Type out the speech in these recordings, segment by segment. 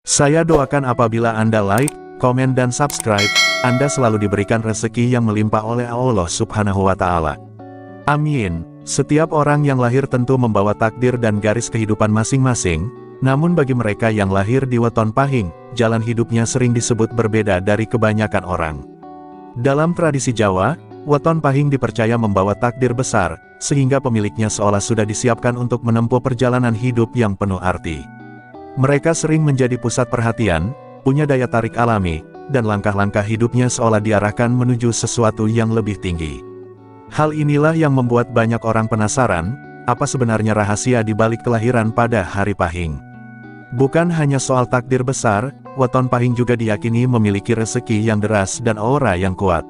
Saya doakan apabila Anda like, komen dan subscribe, Anda selalu diberikan rezeki yang melimpah oleh Allah Subhanahu wa Ta'ala. Amin. Setiap orang yang lahir tentu membawa takdir dan garis kehidupan masing-masing, namun bagi mereka yang lahir di weton pahing, jalan hidupnya sering disebut berbeda dari kebanyakan orang. Dalam tradisi Jawa, weton pahing dipercaya membawa takdir besar, sehingga pemiliknya seolah sudah disiapkan untuk menempuh perjalanan hidup yang penuh arti. Mereka sering menjadi pusat perhatian, punya daya tarik alami, dan langkah-langkah hidupnya seolah diarahkan menuju sesuatu yang lebih tinggi. Hal inilah yang membuat banyak orang penasaran, apa sebenarnya rahasia di balik kelahiran pada hari pahing. Bukan hanya soal takdir besar, weton pahing juga diyakini memiliki rezeki yang deras dan aura yang kuat.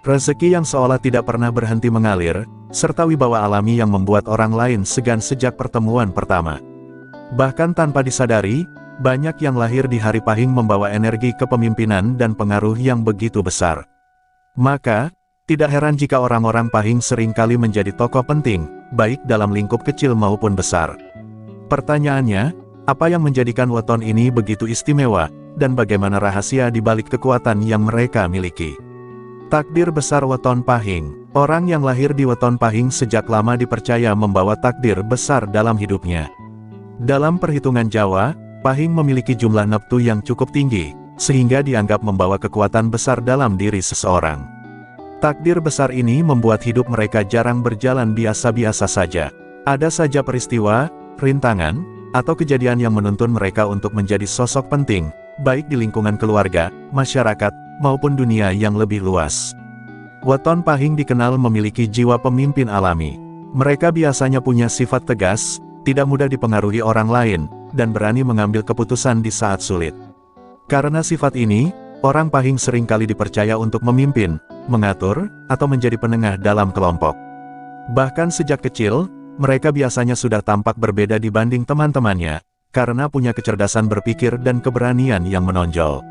Rezeki yang seolah tidak pernah berhenti mengalir, serta wibawa alami yang membuat orang lain segan sejak pertemuan pertama. Bahkan tanpa disadari, banyak yang lahir di hari pahing membawa energi kepemimpinan dan pengaruh yang begitu besar. Maka, tidak heran jika orang-orang pahing seringkali menjadi tokoh penting, baik dalam lingkup kecil maupun besar. Pertanyaannya, apa yang menjadikan weton ini begitu istimewa, dan bagaimana rahasia di balik kekuatan yang mereka miliki? Takdir besar weton pahing. Orang yang lahir di weton pahing sejak lama dipercaya membawa takdir besar dalam hidupnya. Dalam perhitungan Jawa, pahing memiliki jumlah neptu yang cukup tinggi, sehingga dianggap membawa kekuatan besar dalam diri seseorang. Takdir besar ini membuat hidup mereka jarang berjalan biasa-biasa saja. Ada saja peristiwa, rintangan, atau kejadian yang menuntun mereka untuk menjadi sosok penting, baik di lingkungan keluarga, masyarakat, maupun dunia yang lebih luas. Weton pahing dikenal memiliki jiwa pemimpin alami. Mereka biasanya punya sifat tegas, tidak mudah dipengaruhi orang lain, dan berani mengambil keputusan di saat sulit. Karena sifat ini, orang pahing seringkali dipercaya untuk memimpin, mengatur, atau menjadi penengah dalam kelompok. Bahkan sejak kecil, mereka biasanya sudah tampak berbeda dibanding teman-temannya, karena punya kecerdasan berpikir dan keberanian yang menonjol.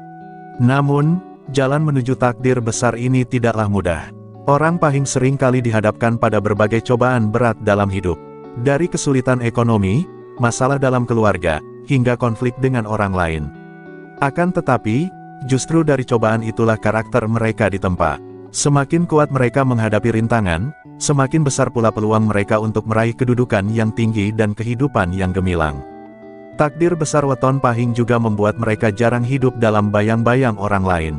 Namun, jalan menuju takdir besar ini tidaklah mudah. Orang pahing seringkali dihadapkan pada berbagai cobaan berat dalam hidup. Dari kesulitan ekonomi, masalah dalam keluarga, hingga konflik dengan orang lain. Akan tetapi, justru dari cobaan itulah karakter mereka ditempa. Semakin kuat mereka menghadapi rintangan, semakin besar pula peluang mereka untuk meraih kedudukan yang tinggi dan kehidupan yang gemilang. Takdir besar weton pahing juga membuat mereka jarang hidup dalam bayang-bayang orang lain.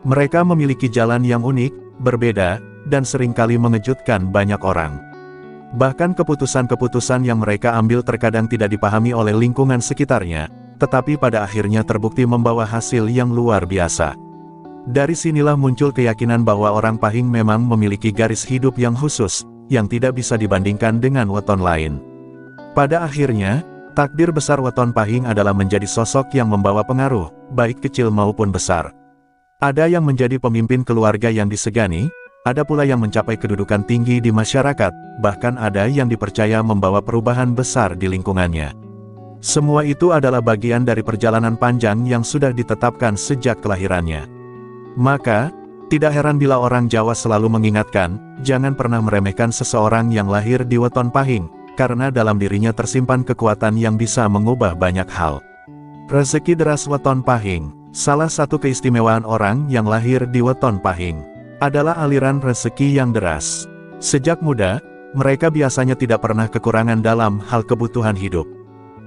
Mereka memiliki jalan yang unik, berbeda, dan seringkali mengejutkan banyak orang. Bahkan keputusan-keputusan yang mereka ambil terkadang tidak dipahami oleh lingkungan sekitarnya, tetapi pada akhirnya terbukti membawa hasil yang luar biasa. Dari sinilah muncul keyakinan bahwa orang pahing memang memiliki garis hidup yang khusus, yang tidak bisa dibandingkan dengan weton lain. Pada akhirnya, takdir besar weton pahing adalah menjadi sosok yang membawa pengaruh, baik kecil maupun besar. Ada yang menjadi pemimpin keluarga yang disegani, ada pula yang mencapai kedudukan tinggi di masyarakat, bahkan ada yang dipercaya membawa perubahan besar di lingkungannya. Semua itu adalah bagian dari perjalanan panjang yang sudah ditetapkan sejak kelahirannya. Maka, tidak heran bila orang Jawa selalu mengingatkan, jangan pernah meremehkan seseorang yang lahir di weton pahing, karena dalam dirinya tersimpan kekuatan yang bisa mengubah banyak hal. Rezeki deras weton pahing. Salah satu keistimewaan orang yang lahir di weton pahing adalah aliran rezeki yang deras. Sejak muda, mereka biasanya tidak pernah kekurangan dalam hal kebutuhan hidup.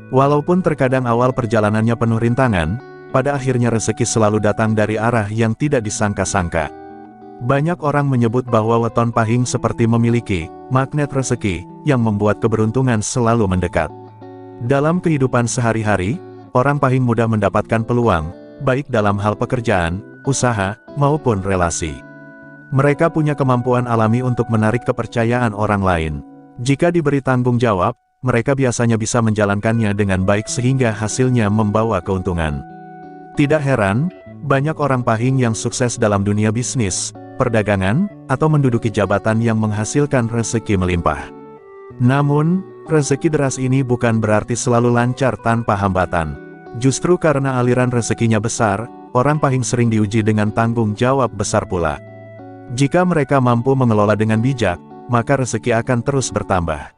Walaupun terkadang awal perjalanannya penuh rintangan, pada akhirnya rezeki selalu datang dari arah yang tidak disangka-sangka. Banyak orang menyebut bahwa weton pahing seperti memiliki magnet rezeki, yang membuat keberuntungan selalu mendekat. Dalam kehidupan sehari-hari, orang pahing mudah mendapatkan peluang, baik dalam hal pekerjaan, usaha, maupun relasi. Mereka punya kemampuan alami untuk menarik kepercayaan orang lain. Jika diberi tanggung jawab, mereka biasanya bisa menjalankannya dengan baik sehingga hasilnya membawa keuntungan. Tidak heran, banyak orang pahing yang sukses dalam dunia bisnis, perdagangan, atau menduduki jabatan yang menghasilkan rezeki melimpah. Namun, rezeki deras ini bukan berarti selalu lancar tanpa hambatan. Justru karena aliran rezekinya besar, orang pahing sering diuji dengan tanggung jawab besar pula. Jika mereka mampu mengelola dengan bijak, maka rezeki akan terus bertambah.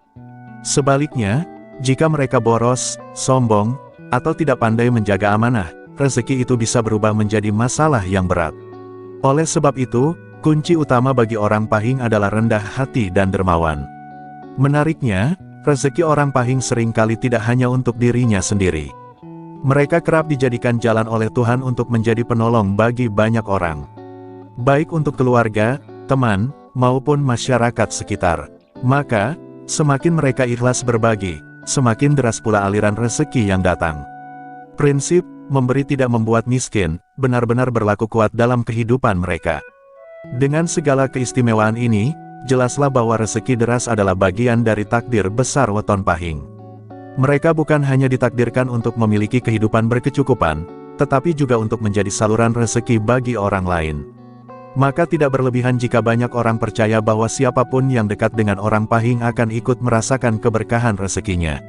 Sebaliknya, jika mereka boros, sombong, atau tidak pandai menjaga amanah, rezeki itu bisa berubah menjadi masalah yang berat. Oleh sebab itu, kunci utama bagi orang Pahing adalah rendah hati dan dermawan. Menariknya, rezeki orang Pahing seringkali tidak hanya untuk dirinya sendiri. Mereka kerap dijadikan jalan oleh Tuhan untuk menjadi penolong bagi banyak orang. Baik untuk keluarga, teman, maupun masyarakat sekitar. Maka, semakin mereka ikhlas berbagi, semakin deras pula aliran rezeki yang datang. Prinsip, memberi tidak membuat miskin, benar-benar berlaku kuat dalam kehidupan mereka. Dengan segala keistimewaan ini, jelaslah bahwa rezeki deras adalah bagian dari takdir besar weton Pahing. Mereka bukan hanya ditakdirkan untuk memiliki kehidupan berkecukupan, tetapi juga untuk menjadi saluran rezeki bagi orang lain. Maka tidak berlebihan jika banyak orang percaya bahwa siapapun yang dekat dengan orang Pahing akan ikut merasakan keberkahan rezekinya.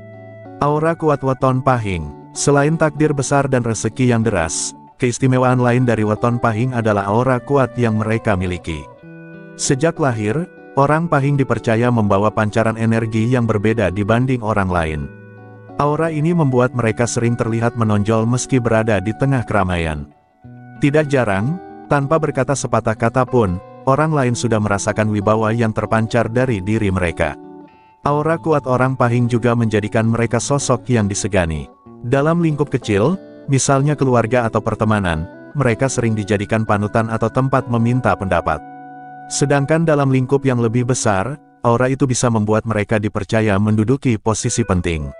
Aura kuat weton Pahing. Selain takdir besar dan rezeki yang deras, keistimewaan lain dari weton Pahing adalah aura kuat yang mereka miliki. Sejak lahir, orang Pahing dipercaya membawa pancaran energi yang berbeda dibanding orang lain. Aura ini membuat mereka sering terlihat menonjol meski berada di tengah keramaian. Tidak jarang, tanpa berkata sepatah kata pun, orang lain sudah merasakan wibawa yang terpancar dari diri mereka. Aura kuat orang Pahing juga menjadikan mereka sosok yang disegani. Dalam lingkup kecil, misalnya keluarga atau pertemanan, mereka sering dijadikan panutan atau tempat meminta pendapat. Sedangkan dalam lingkup yang lebih besar, aura itu bisa membuat mereka dipercaya menduduki posisi penting.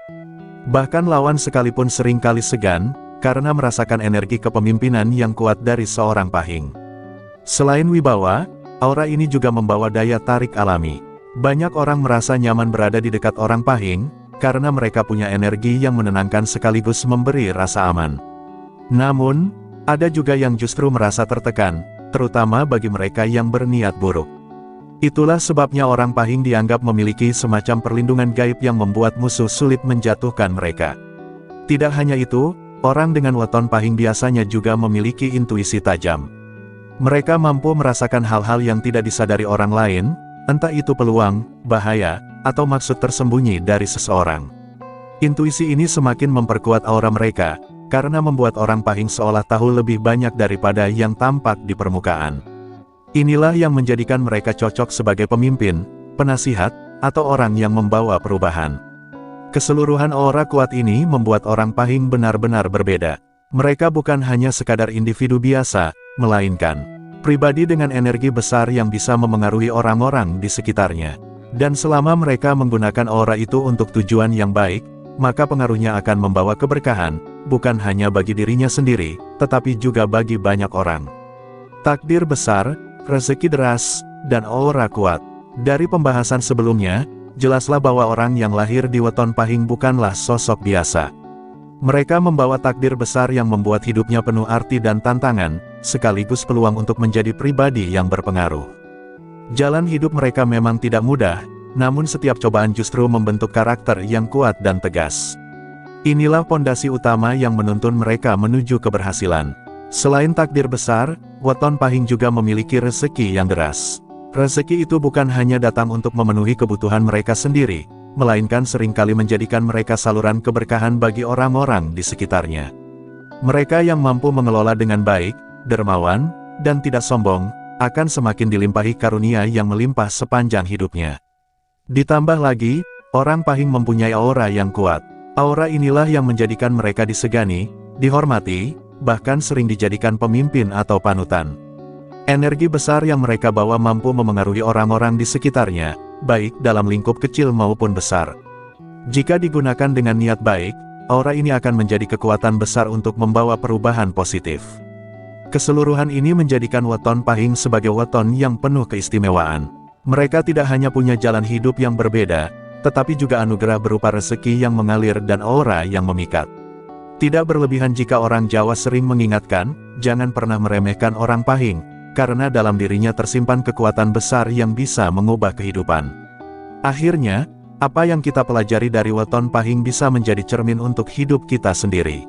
Bahkan lawan sekalipun seringkali segan, karena merasakan energi kepemimpinan yang kuat dari seorang Pahing. Selain wibawa, aura ini juga membawa daya tarik alami. Banyak orang merasa nyaman berada di dekat orang Pahing, karena mereka punya energi yang menenangkan sekaligus memberi rasa aman. Namun, ada juga yang justru merasa tertekan, terutama bagi mereka yang berniat buruk. Itulah sebabnya orang Pahing dianggap memiliki semacam perlindungan gaib yang membuat musuh sulit menjatuhkan mereka. Tidak hanya itu, orang dengan weton Pahing biasanya juga memiliki intuisi tajam. Mereka mampu merasakan hal-hal yang tidak disadari orang lain, entah itu peluang, bahaya, atau maksud tersembunyi dari seseorang. Intuisi ini semakin memperkuat aura mereka, karena membuat orang Pahing seolah tahu lebih banyak daripada yang tampak di permukaan. Inilah yang menjadikan mereka cocok sebagai pemimpin, penasihat, atau orang yang membawa perubahan. Keseluruhan aura kuat ini membuat orang Pahing benar-benar berbeda. Mereka bukan hanya sekadar individu biasa, melainkan pribadi dengan energi besar yang bisa memengaruhi orang-orang di sekitarnya. Dan selama mereka menggunakan aura itu untuk tujuan yang baik, maka pengaruhnya akan membawa keberkahan, bukan hanya bagi dirinya sendiri, tetapi juga bagi banyak orang. Takdir besar, rezeki deras, dan aura kuat. Dari pembahasan sebelumnya, jelaslah bahwa orang yang lahir di weton Pahing bukanlah sosok biasa. Mereka membawa takdir besar yang membuat hidupnya penuh arti dan tantangan, sekaligus peluang untuk menjadi pribadi yang berpengaruh. Jalan hidup mereka memang tidak mudah, namun setiap cobaan justru membentuk karakter yang kuat dan tegas. Inilah pondasi utama yang menuntun mereka menuju keberhasilan. Selain takdir besar, weton Pahing juga memiliki rezeki yang deras. Rezeki itu bukan hanya datang untuk memenuhi kebutuhan mereka sendiri, melainkan seringkali menjadikan mereka saluran keberkahan bagi orang-orang di sekitarnya. Mereka yang mampu mengelola dengan baik, dermawan, dan tidak sombong, akan semakin dilimpahi karunia yang melimpah sepanjang hidupnya. Ditambah lagi, orang Pahing mempunyai aura yang kuat. Aura inilah yang menjadikan mereka disegani, dihormati, bahkan sering dijadikan pemimpin atau panutan. Energi besar yang mereka bawa mampu memengaruhi orang-orang di sekitarnya, baik dalam lingkup kecil maupun besar. Jika digunakan dengan niat baik, aura ini akan menjadi kekuatan besar untuk membawa perubahan positif. Keseluruhan ini menjadikan weton Pahing sebagai weton yang penuh keistimewaan. Mereka tidak hanya punya jalan hidup yang berbeda, tetapi juga anugerah berupa rezeki yang mengalir dan aura yang memikat. Tidak berlebihan jika orang Jawa sering mengingatkan, jangan pernah meremehkan orang Pahing, karena dalam dirinya tersimpan kekuatan besar yang bisa mengubah kehidupan. Akhirnya, apa yang kita pelajari dari weton Pahing bisa menjadi cermin untuk hidup kita sendiri.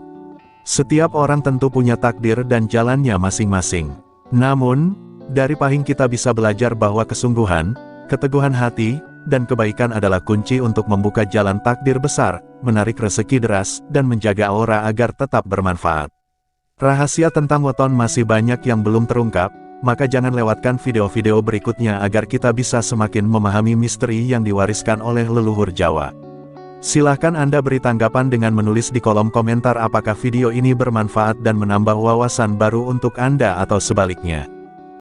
Setiap orang tentu punya takdir dan jalannya masing-masing. Namun, dari Pahing kita bisa belajar bahwa kesungguhan, keteguhan hati, dan kebaikan adalah kunci untuk membuka jalan takdir besar, menarik rezeki deras, dan menjaga aura agar tetap bermanfaat. Rahasia tentang weton masih banyak yang belum terungkap, maka jangan lewatkan video-video berikutnya agar kita bisa semakin memahami misteri yang diwariskan oleh leluhur Jawa. Silahkan Anda beri tanggapan dengan menulis di kolom komentar apakah video ini bermanfaat dan menambah wawasan baru untuk Anda atau sebaliknya.